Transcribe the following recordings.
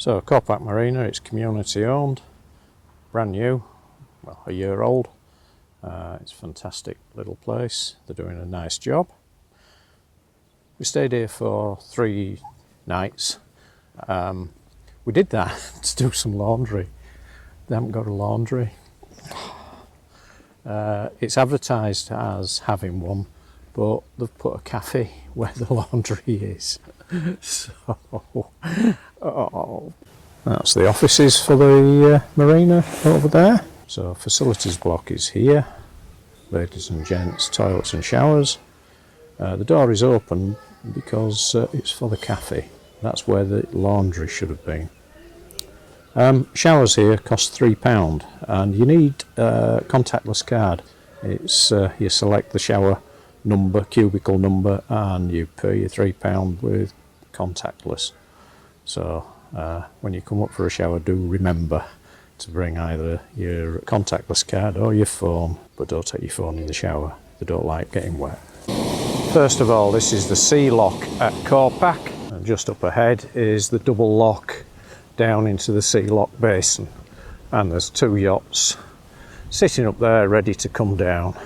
So Corpach Marina, it's community owned, brand new, well, a year old. It's a fantastic little place. They're doing a nice job. We stayed here for 3 nights. We did that to do some laundry. They haven't got a laundry. It's advertised as having one, but they've put a cafe where the laundry is. So, that's the offices for the marina over there. So facilities block is here. Ladies and gents, toilets and showers. The door is open because it's for the cafe. That's where the laundry should have been. Showers here cost £3 and you need a contactless card. It's you select the shower number, cubicle number, and you pay your £3 with contactless. So when you come up for a shower, do remember to bring either your contactless card or your phone, but don't take your phone in the shower. They don't like getting wet. First of all, this is the sea lock at Corpach, and just up ahead is the double lock down into the sea lock basin, and there's 2 yachts sitting up there ready to come down.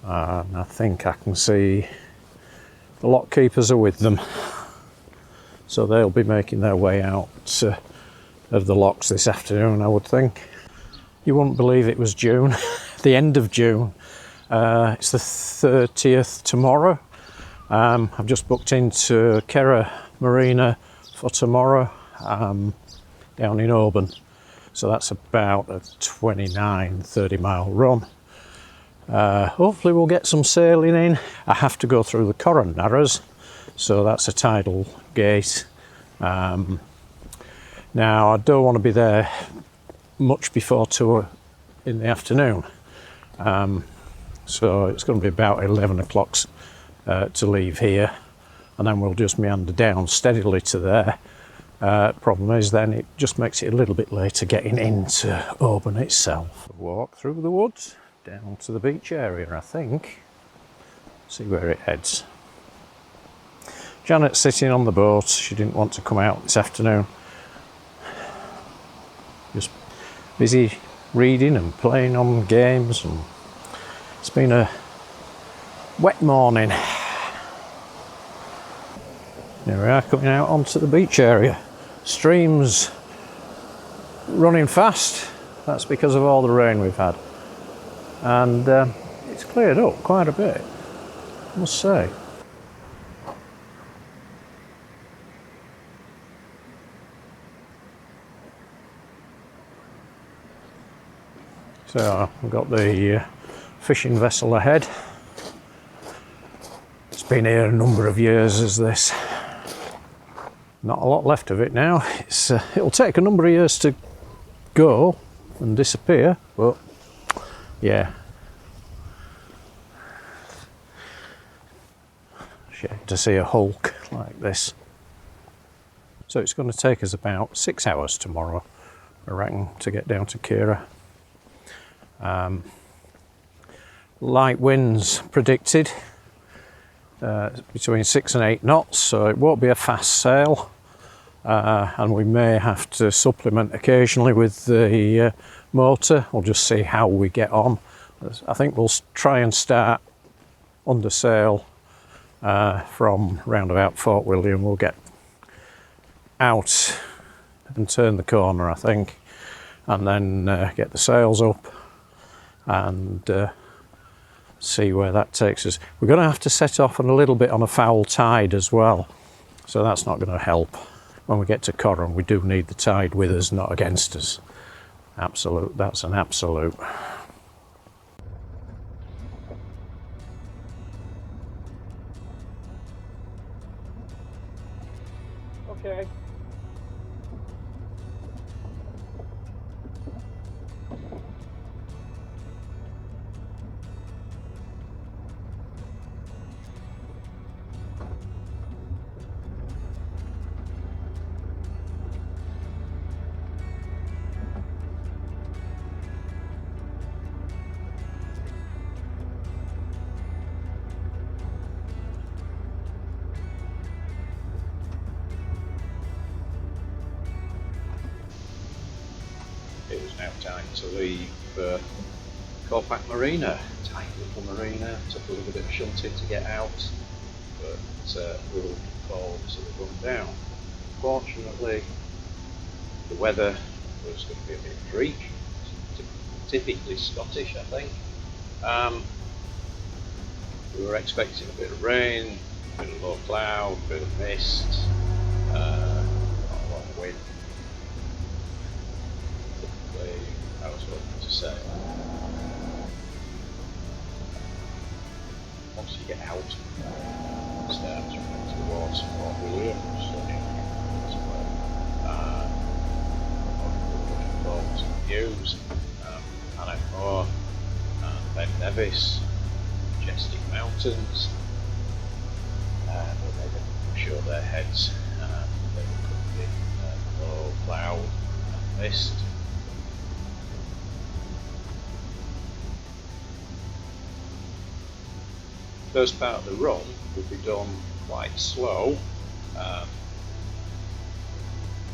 And I think I can see the lock keepers are with them, so they'll be making their way out of the locks this afternoon, I would think. You wouldn't believe it was June, the end of June. It's the 30th tomorrow. I've just booked into Corran Marina for tomorrow, down in Oban. So that's about a 29-30 mile run. Hopefully we'll get some sailing in. I have to go through the Corran Narrows, so that's a tidal gate. Now I don't want to be there much before 2 in the afternoon, so it's going to be about 11 o'clock to leave here, and then we'll just meander down steadily to there. Problem is then it just makes it a little bit later getting into Oban itself. Walk through the woods down to the beach area, I think. See where it heads. Janet's sitting on the boat. She didn't want to come out this afternoon. Just busy reading and playing on games, and it's been a wet morning. Here we are coming out onto the beach area. Streams running fast. That's because of all the rain we've had, and it's cleared up quite a bit, I must say. So we've got the fishing vessel ahead. It's been here a number of years as this. Not a lot left of it now. It'll take a number of years to go and disappear, but yeah. Shame to see a hulk like this. So it's going to take us about 6 hours tomorrow, I reckon, to get down to Corran. Light winds predicted, between 6 and 8 knots, so it won't be a fast sail, and we may have to supplement occasionally with the motor. We'll just see how we get on. I think we'll try and start under sail from round about Fort William. We'll get out and turn the corner, I think, and then get the sails up and see where that takes us. We're going to have to set off a little bit on a foul tide as well, so that's not going to help. When we get to Corran, we do need the tide with us, not against us. Absolute, that's an absolute. Okay. time to leave Corpach Marina. Tight little marina, took a little bit of shunting to get out, but we were looking forward to the run down. Fortunately, the weather was going to be a bit freak, typically Scottish, I think. We were expecting a bit of rain, a bit of low cloud, a bit of mist, not a lot of wind. Typically, I was hoping to sail. Once you get out, start towards Fort William, looking forward to the views, Moor and Ben Nevis, majestic mountains, but they didn't show their heads, they were covered in low cloud and mist. First part of the run will be done quite slow.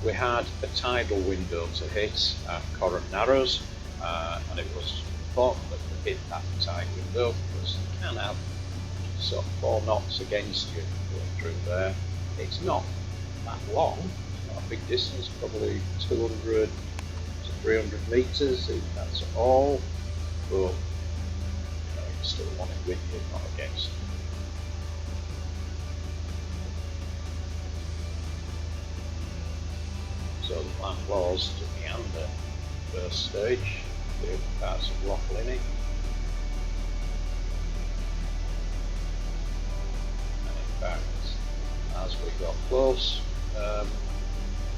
We had a tidal window to hit at Corran Narrows, and it was important that we hit that tide window because you can have sort of 4 knots against you going through there. It's not that long, it's not a big distance, probably 200 to 300 metres, if that's all, but you still want it with you, not against you. So the plan was to meander first stage, the parts of Loch Linney, and in fact, as we got close,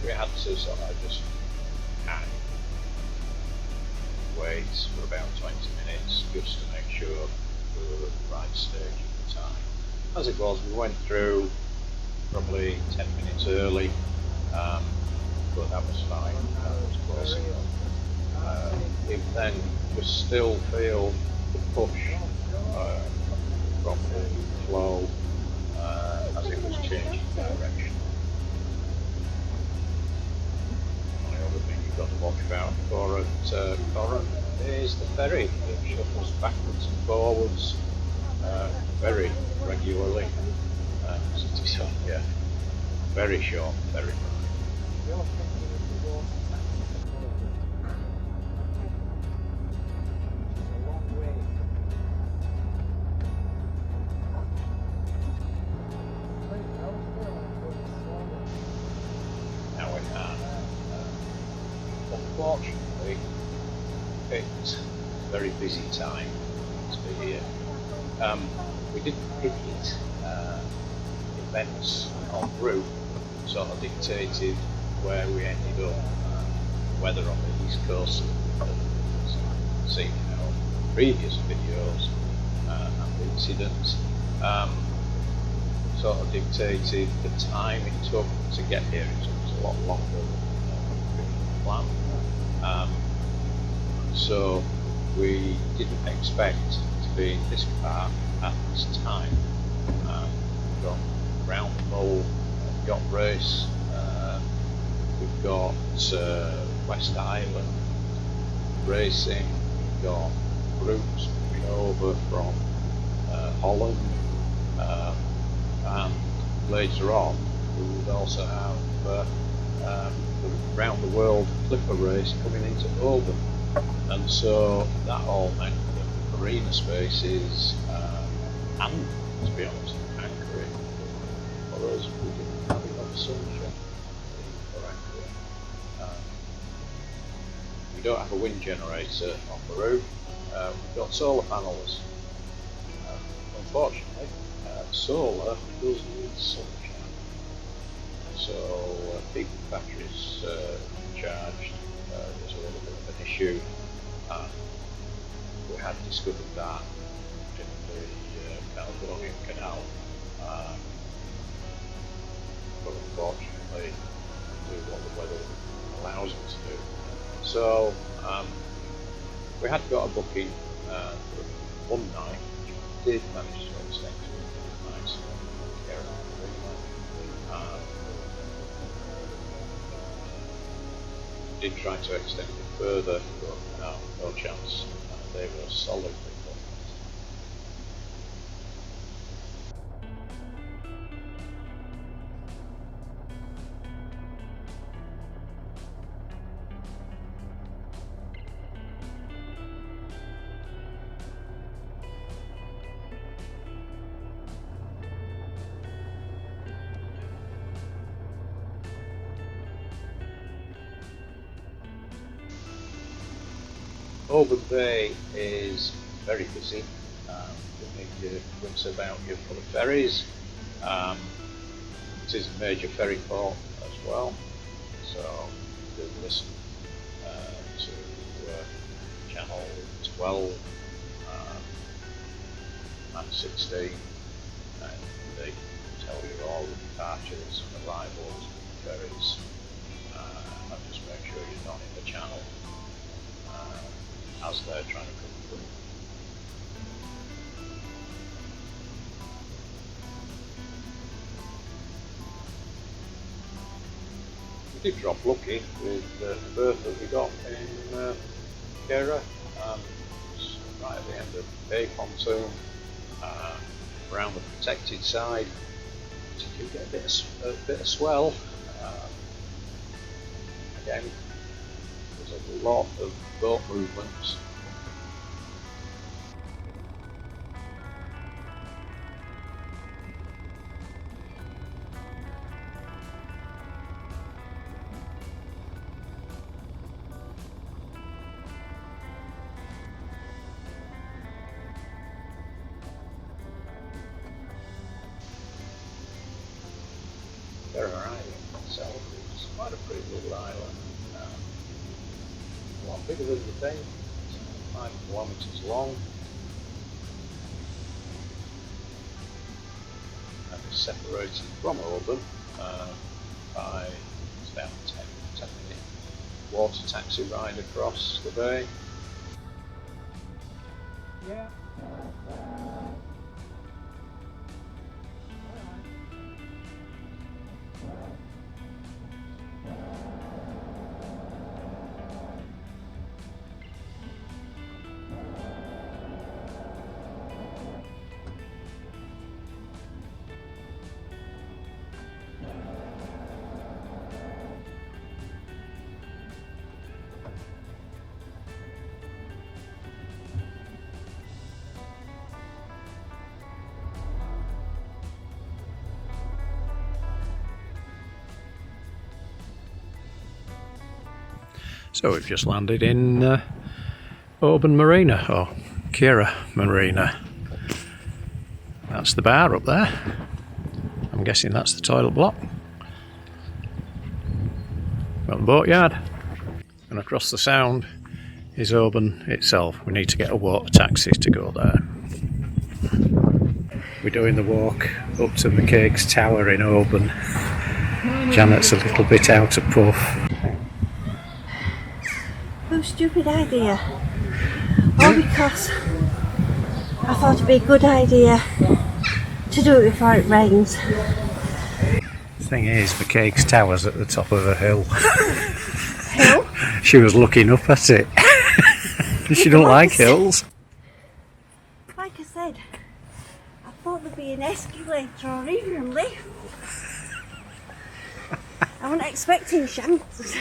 we had to sort of just hang, wait for about 20 minutes just to make sure we were at the right stage at the time. As it was, we went through probably 10 minutes early, but that was fine, that was close enough. It then was still feel the push from the flow as it was changing direction. The only other thing you've got to watch out for at Corran is the ferry that shuffles backwards and forwards very regularly. So yeah, very short ferry. Unfortunately, it's a very busy time to be here. We didn't pick it. Events en route sort of dictated where we ended up, whether on the east coast, as you can see in our previous videos and incidents, sort of dictated the time it took to get here. It took us a lot longer than originally planned. So we didn't expect to be in this park at this time. We've got round Mull yacht race, we've got West Island racing, we've got groups coming over from Holland, and later on we would also have the round the world clipper race coming into Oban, and so that all meant that the marina spaces and, to be honest, anchoring for us, we didn't have enough sunshine for anchoring. We don't have a wind generator on the roof. We've got solar panels. Unfortunately, solar does need sunshine, so keeping batteries charged was a little bit of an issue. We had discovered that in the Caledonian Canal, but unfortunately do what the weather allows us to do. So we had got a booking for one night, which we did manage to extend to a nice Corran Marina. did try to extend it further, but no chance. They were solidly built. Oban Bay is very busy. You need to rinse about you for the ferries. It is a major ferry port as well, so do listen to channel 12 and 16, and they tell you all the departures and arrivals of the ferries, and just make sure you're not in the channel as they're trying to come through. We did drop lucky with the berth that we got in Corran, right at the end of the bay pontoon, around the protected side. So you do get a bit of swell. Again, there's a lot of boat movements. Corran Island itself is quite a pretty little island. A lot bigger than you think. It's 5 kilometres long. And is separated from Oban by about 10-minute water taxi ride across the bay. Yeah. So we've just landed in Oban Marina, or Corran Marina. That's the bar up there. I'm guessing that's the toilet block. Got the boatyard. And across the sound is Oban itself. We need to get a water taxi to go there. We're doing the walk up to McCaig's tower in Oban. Janet's a little bit out of puff. No stupid idea. All because I thought it'd be a good idea to do it before it rains. The thing is, McCaig's tower's at the top of a hill. Hill? She was looking up at it. She don't like hills. Like I said, I thought there'd be an escalator or even a lift. I wasn't expecting Shanks.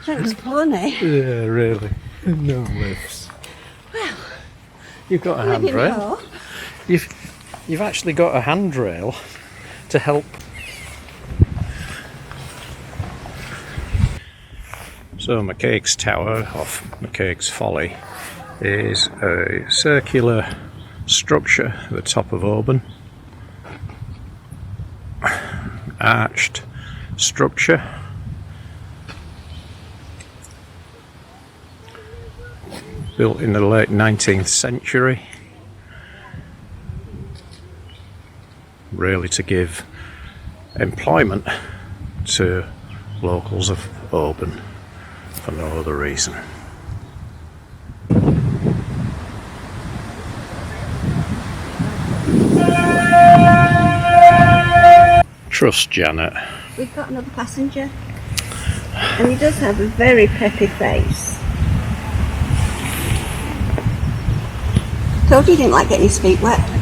Shanks pony. Yeah, really. No lifts. Well, You've got a handrail. You've actually got a handrail to help. So McCaig's tower off McCaig's Folly is a circular structure at the top of Oban. Arched structure. Built in the late 19th century, really to give employment to locals of Oban for no other reason. Trust Janet. we've got another passenger. And he does have a very peppy face. Told you he didn't like getting his feet wet.